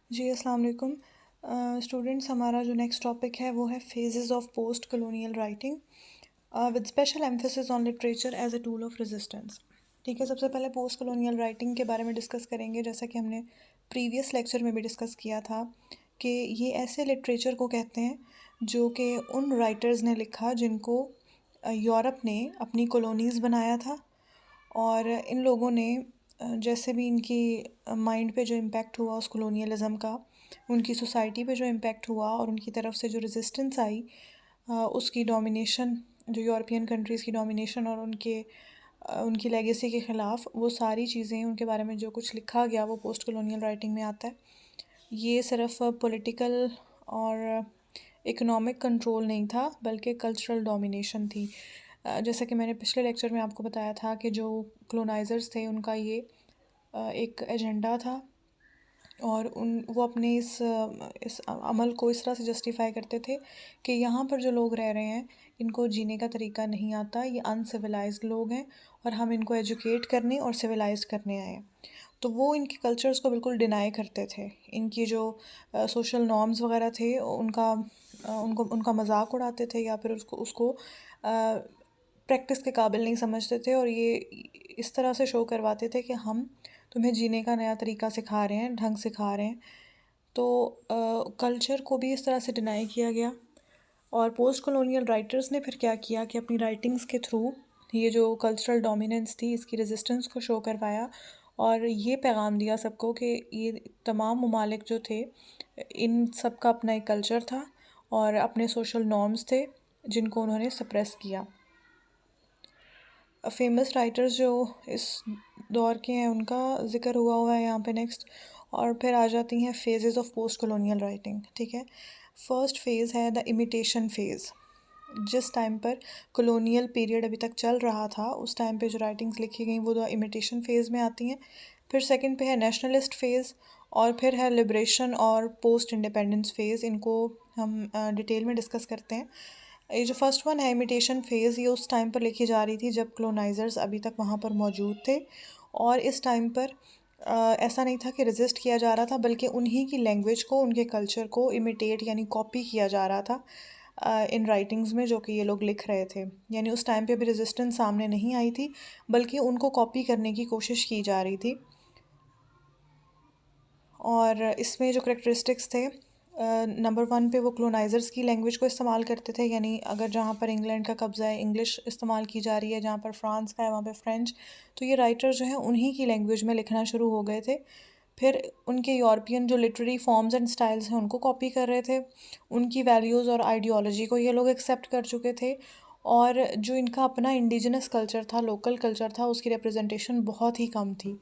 जी, अस्सलाम वालेकुम। स्टूडेंट्स, हमारा जो नेक्स्ट टॉपिक है वो है phases of post colonial writing with special emphasis on literature as a tool of resistance. ठीक है, सबसे पहले पोस्ट कॉलोनियल राइटिंग के बारे में डिस्कस करेंगे, जैसा कि हमने प्रीवियस लेक्चर में भी डिस्कस किया था कि ये ऐसे लिटरेचर को कहते हैं जो कि उन राइटर्स ने लिखा जिनको यूरोप ने अपनी कॉलोनीज़ बनाया था। और इन लोगों ने जैसे भी इनकी माइंड पे जो इम्पेक्ट हुआ उस कॉलोनियलिज़म का, उनकी सोसाइटी पे जो इम्पेक्ट हुआ और उनकी तरफ से जो रेजिस्टेंस आई, उसकी डोमिनेशन, जो यूरोपियन कंट्रीज़ की डोमिनेशन और उनकी लेगेसी के ख़िलाफ़, वो सारी चीज़ें उनके बारे में जो कुछ लिखा गया वो पोस्ट कॉलोनियल राइटिंग में आता है। ये सिर्फ पॉलिटिकल और इकोनॉमिक कंट्रोल नहीं था, बल्कि कल्चरल डोमिनेशन थी। जैसा कि मैंने पिछले लेक्चर में आपको बताया था कि जो कॉलोनाइज़र्स थे उनका ये एक एजेंडा था, और वो अपने इस अमल को इस तरह से जस्टिफाई करते थे कि यहाँ पर जो लोग रह रहे हैं इनको जीने का तरीका नहीं आता, ये अनसिविलाइज्ड लोग हैं और हम इनको एजुकेट करने और सिविलाइज करने आए हैं। तो वो इनके कल्चर्स को बिल्कुल डिनाई करते थे। इनकी जो सोशल नॉर्म्स वगैरह थे उनका मजाक उड़ाते थे, या फिर उसको उसको प्रैक्टिस के काबिल नहीं समझते थे, और ये इस तरह से शो करवाते थे कि हम तुम्हें जीने का नया तरीका सिखा रहे हैं, ढंग सिखा रहे हैं। तो कल्चर को भी इस तरह से डिनाई किया गया। और पोस्ट कॉलोनियल राइटर्स ने फिर क्या किया कि अपनी राइटिंग्स के थ्रू ये जो कल्चरल डोमिनेंस थी इसकी रेजिस्टेंस को शो करवाया, और ये पैगाम दिया सबको कि ये तमाम ममालिक जो थे, इन सब का अपना एक कल्चर था और अपने सोशल नॉर्म्स थे जिनको उन्होंने सप्रेस किया। फेमस राइटर्स जो इस दौर के हैं उनका ज़िक्र हुआ है यहाँ पे नेक्स्ट। और फिर आ जाती हैं phases of post colonial writing. ठीक है, फर्स्ट फेज़ है द इमिटेशन फेज़। जिस टाइम पर कॉलोनियल पीरियड अभी तक चल रहा था, उस टाइम पे जो राइटिंग्स लिखी गई वो द इमिटेशन फेज़ में आती हैं। फिर सेकंड पे है नेशनलिस्ट फेज़, और फिर है लिबरेशन और पोस्ट इंडिपेंडेंस फेज़। इनको हम डिटेल में डिस्कस करते हैं। ये जो फर्स्ट वन है इमिटेशन फ़ेज़, ये उस टाइम पर लिखी जा रही थी जब कॉलोनाइज़र्स अभी तक वहाँ पर मौजूद थे, और इस टाइम पर ऐसा नहीं था कि रेजिस्ट किया जा रहा था, बल्कि उन्हीं की लैंग्वेज को, उनके कल्चर को इमिटेट यानी कॉपी किया जा रहा था इन राइटिंग्स में जो कि ये लोग लिख रहे थे। यानी उस टाइम पे अभी रेजिस्टेंस सामने नहीं आई थी, बल्कि उनको कॉपी करने की कोशिश की जा रही थी। और इसमें जो करेक्टरिस्टिक्स थे, नंबर वन पे वो कॉलोनाइज़र्स की लैंग्वेज को इस्तेमाल करते थे। यानी अगर जहाँ पर इंग्लैंड का कब्ज़ा है, इंग्लिश इस्तेमाल की जा रही है, जहाँ पर फ्रांस का है वहाँ पे फ्रेंच, तो ये राइटर जो हैं उन्हीं की लैंग्वेज में लिखना शुरू हो गए थे। फिर उनके यूरोपियन जो लिटरेरी फॉर्म्स एंड स्टाइल्स हैं उनको कॉपी कर रहे थे। उनकी वैल्यूज़ और आइडियोलॉजी को ये लोग एक्सेप्ट कर चुके थे, और जो इनका अपना इंडिजिनस कल्चर था, लोकल कल्चर था, उसकी रिप्रेजेंटेशन बहुत ही कम थी।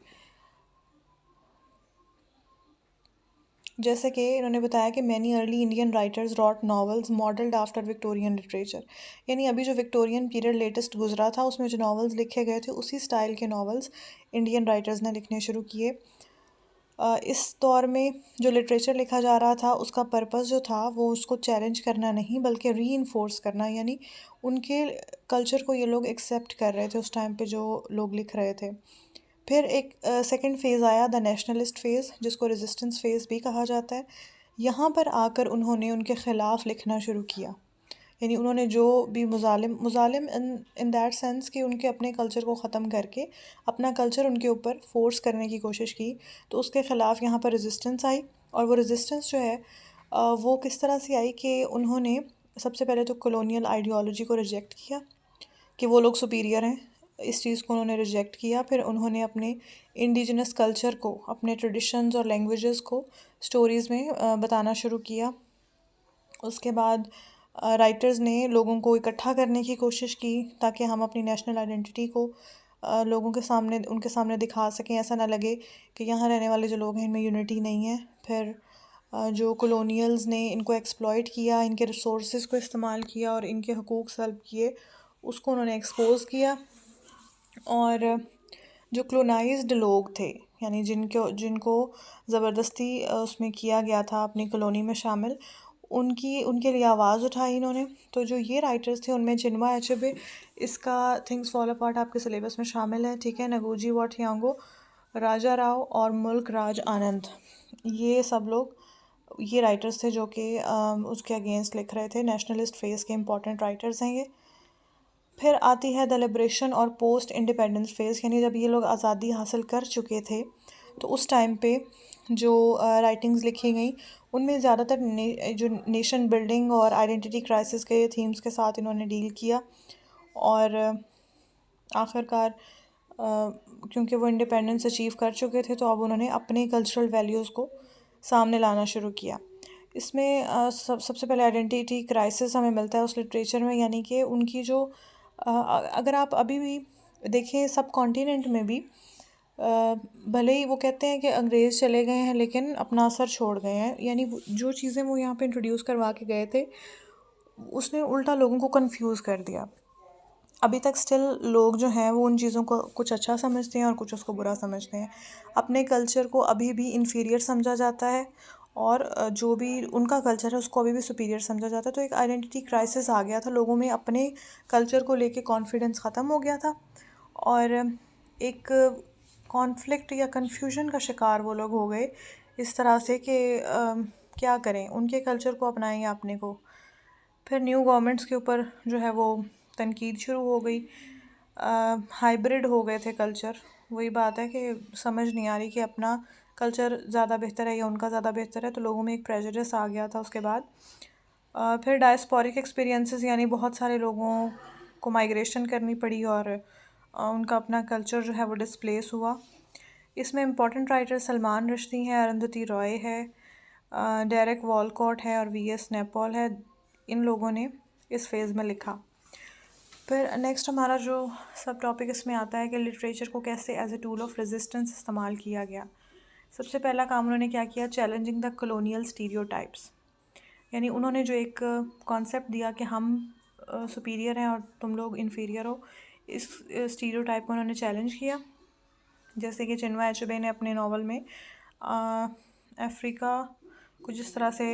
जैसे कि इन्होंने बताया कि many early Indian writers wrote novels modelled after Victorian literature. यानी अभी जो विक्टोरियन पीरियड लेटेस्ट गुजरा था उसमें जो नॉवेल्स लिखे गए थे उसी स्टाइल के नॉवेल्स इंडियन राइटर्स ने लिखने शुरू किए। इस दौर में जो लिटरेचर लिखा जा रहा था उसका पर्पस जो था वो उसको चैलेंज करना नहीं, बल्कि रीइंफोर्स करना। यानी उनके कल्चर को ये लोग एक्सेप्ट कर रहे थे उस टाइम पे जो लोग लिख रहे थे। फिर एक सेकंड फ़ेज़ आया द नेशनलिस्ट फ़ेज़, जिसको रेजिस्टेंस फ़ेज़ भी कहा जाता है। यहाँ पर आकर उन्होंने उनके ख़िलाफ़ लिखना शुरू किया। यानी उन्होंने जो भी मुज़ालिम मुज़ालिम इन इन दैट सेंस कि उनके अपने कल्चर को ख़त्म करके अपना कल्चर उनके ऊपर फ़ोर्स करने की कोशिश की, तो उसके ख़िलाफ़ यहाँ पर रेजिस्टेंस आई। और वो रेजिस्टेंस जो है वो किस तरह से आई कि उन्होंने सबसे पहले तो कॉलोनियल आइडियोलॉजी को रिजेक्ट किया कि वो लोग सुपीरियर हैं। इस चीज़ को उन्होंने रिजेक्ट किया। फिर उन्होंने अपने इंडिजिनस कल्चर को, अपने ट्रेडिशंस और लैंग्वेजेस को स्टोरीज़ में बताना शुरू किया। उसके बाद राइटर्स ने लोगों को इकट्ठा करने की कोशिश की ताकि हम अपनी नेशनल आइडेंटिटी को लोगों के सामने, उनके सामने दिखा सकें। ऐसा ना लगे कि यहाँ रहने वाले जो लोग हैं इनमें यूनिटी नहीं है। फिर जो कॉलोनियल्स ने इनको एक्सप्लॉइट किया, इनके रिसोर्सेज को इस्तेमाल किया और इनके हकूक़ सल्ब किए, उसको उन्होंने एक्सपोज़ किया। और जो क्लोनाइज्ड लोग थे, यानी जिनको जिनको ज़बरदस्ती उसमें किया गया था अपनी कॉलोनी में शामिल, उनके लिए आवाज़ उठाई इन्होंने। तो जो ये राइटर्स थे उनमें चिन्वा अचेबे, इसका थिंग्स फॉल अपार्ट आपके सिलेबस में शामिल है। ठीक है, नगोजी वा थियांगो, राजा राव और मुल्क राज आनंद, ये सब लोग ये राइटर्स थे जो कि उसके अगेंस्ट लिख रहे थे। नेशनलिस्ट फेज़ के इम्पॉर्टेंट राइटर्स हैं ये। फिर आती है द लिबरेशन और पोस्ट इंडिपेंडेंस फेज़, यानी जब ये लोग आज़ादी हासिल कर चुके थे तो उस टाइम पे जो राइटिंग्स लिखी गई उनमें ज़्यादातर जो नेशन बिल्डिंग और आइडेंटिटी क्राइसिस के थीम्स के साथ इन्होंने डील किया। और आखिरकार क्योंकि वो इंडिपेंडेंस अचीव कर चुके थे तो अब उन्होंने अपने कल्चरल वैल्यूज़ को सामने लाना शुरू किया। इसमें सबसे पहले आइडेंटिटी क्राइसिस हमें मिलता है उस लिटरेचर में, यानी कि उनकी जो अगर आप अभी भी देखें सब कॉन्टिनेंट में भी भले ही वो कहते हैं कि अंग्रेज़ चले गए हैं लेकिन अपना असर छोड़ गए हैं, यानी जो चीज़ें वो यहाँ पे इंट्रोड्यूस करवा के गए थे उसने उल्टा लोगों को कंफ्यूज कर दिया। अभी तक स्टिल लोग जो हैं वो उन चीज़ों को कुछ अच्छा समझते हैं और कुछ उसको बुरा समझते हैं। अपने कल्चर को अभी भी इन्फीरियर समझा जाता है और जो भी उनका कल्चर है उसको अभी भी सुपीरियर समझा जाता है। तो एक आइडेंटिटी क्राइसिस आ गया था लोगों में, अपने कल्चर को लेके कॉन्फिडेंस ख़त्म हो गया था और एक कॉन्फ्लिक्ट या कन्फ्यूजन का शिकार वो लोग हो गए इस तरह से कि क्या करें, उनके कल्चर को अपनाएं या अपने को। फिर न्यू गवर्नमेंट्स के ऊपर जो है वो तनकीद शुरू हो गई। हाइब्रिड हो गए थे कल्चर। वही बात है कि समझ नहीं आ रही कि अपना कल्चर ज़्यादा बेहतर है या उनका ज़्यादा बेहतर है, तो लोगों में एक प्रेजुडिस आ गया था उसके बाद। फिर डायस्पोरिक एक्सपीरियंसेस, यानी बहुत सारे लोगों को माइग्रेशन करनी पड़ी और उनका अपना कल्चर जो है वो डिस्प्लेस हुआ। इसमें इम्पॉर्टेंट राइटर सलमान रश्दी हैं, अरुंधति रॉय है, डेरेक वॉलकॉट है और वी.एस. नैपॉल है। इन लोगों ने इस फेज़ में लिखा। फिर नेक्स्ट हमारा जो सब टॉपिक इसमें आता है कि लिटरेचर को कैसे as a tool of resistance इस्तेमाल किया गया। सबसे पहला काम उन्होंने क्या किया, चैलेंजिंग द कॉलोनियल स्टीरियोटाइप्स, यानी उन्होंने जो एक कॉन्सेप्ट दिया कि हम सुपीरियर हैं और तुम लोग इन्फीरियर हो, इस स्टीरियोटाइप को उन्होंने चैलेंज किया। जैसे कि चिन्वा अचेबे ने अपने नावल में अफ्रीका को जिस तरह से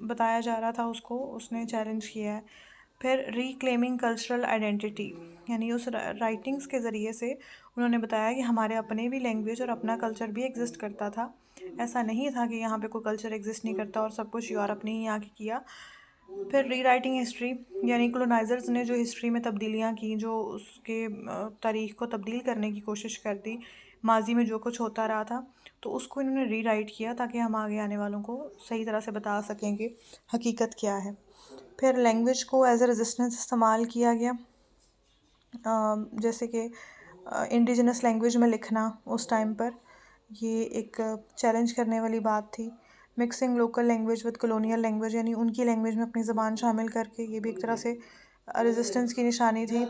बताया जा रहा था उसको उसने चैलेंज किया है। फिर रीक्लेमिंग कल्चरल आइडेंटिटी, यानी उस राइटिंग्स के ज़रिए से उन्होंने बताया कि हमारे अपने भी लैंग्वेज और अपना कल्चर भी एग्जिस्ट करता था। ऐसा नहीं था कि यहाँ पे कोई कल्चर एग्जिस्ट नहीं करता और सब कुछ यूरोप ने ही आके किया। फिर री राइटिंग हिस्ट्री, यानी कोलोनाइजर्स ने जो हिस्ट्री में तब्दीलियाँ की, जो उसके तारीख़ को तब्दील करने की कोशिश कर दी, माजी में जो कुछ होता रहा था तो उसको इन्होंने री राइट किया ताकि हम आगे आने वालों को सही तरह से बता सकें कि हकीकत क्या है। फिर लैंग्वेज को एज ए रेजिस्टेंस इस्तेमाल किया गया, जैसे कि इंडिजिनस लैंग्वेज में लिखना उस टाइम पर ये एक चैलेंज करने वाली बात थी। Mixing local language with colonial language, यानी उनकी लैंग्वेज में अपनी ज़बान शामिल करके, ये भी एक तरह से रेजिस्टेंस की निशानी थी।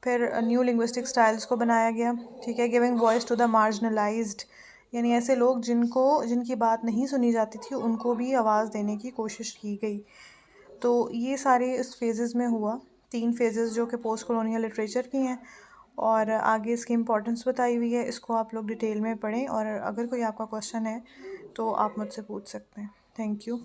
फिर न्यू लिंग्विस्टिक स्टाइल्स को बनाया गया, ठीक है। Giving voice to the marginalised, यानी ऐसे लोग जिनकी बात नहीं सुनी जाती थी उनको भी आवाज़ देने की कोशिश की गई। तो ये सारे इस फेजेस में हुआ, 3 फेजेस जो कि पोस्ट कॉलोनियल लिटरेचर की हैं और आगे इसकी इम्पोर्टेंस बताई हुई है। इसको आप लोग डिटेल में पढ़ें और अगर कोई आपका क्वेश्चन है तो आप मुझसे पूछ सकते हैं। Thank you.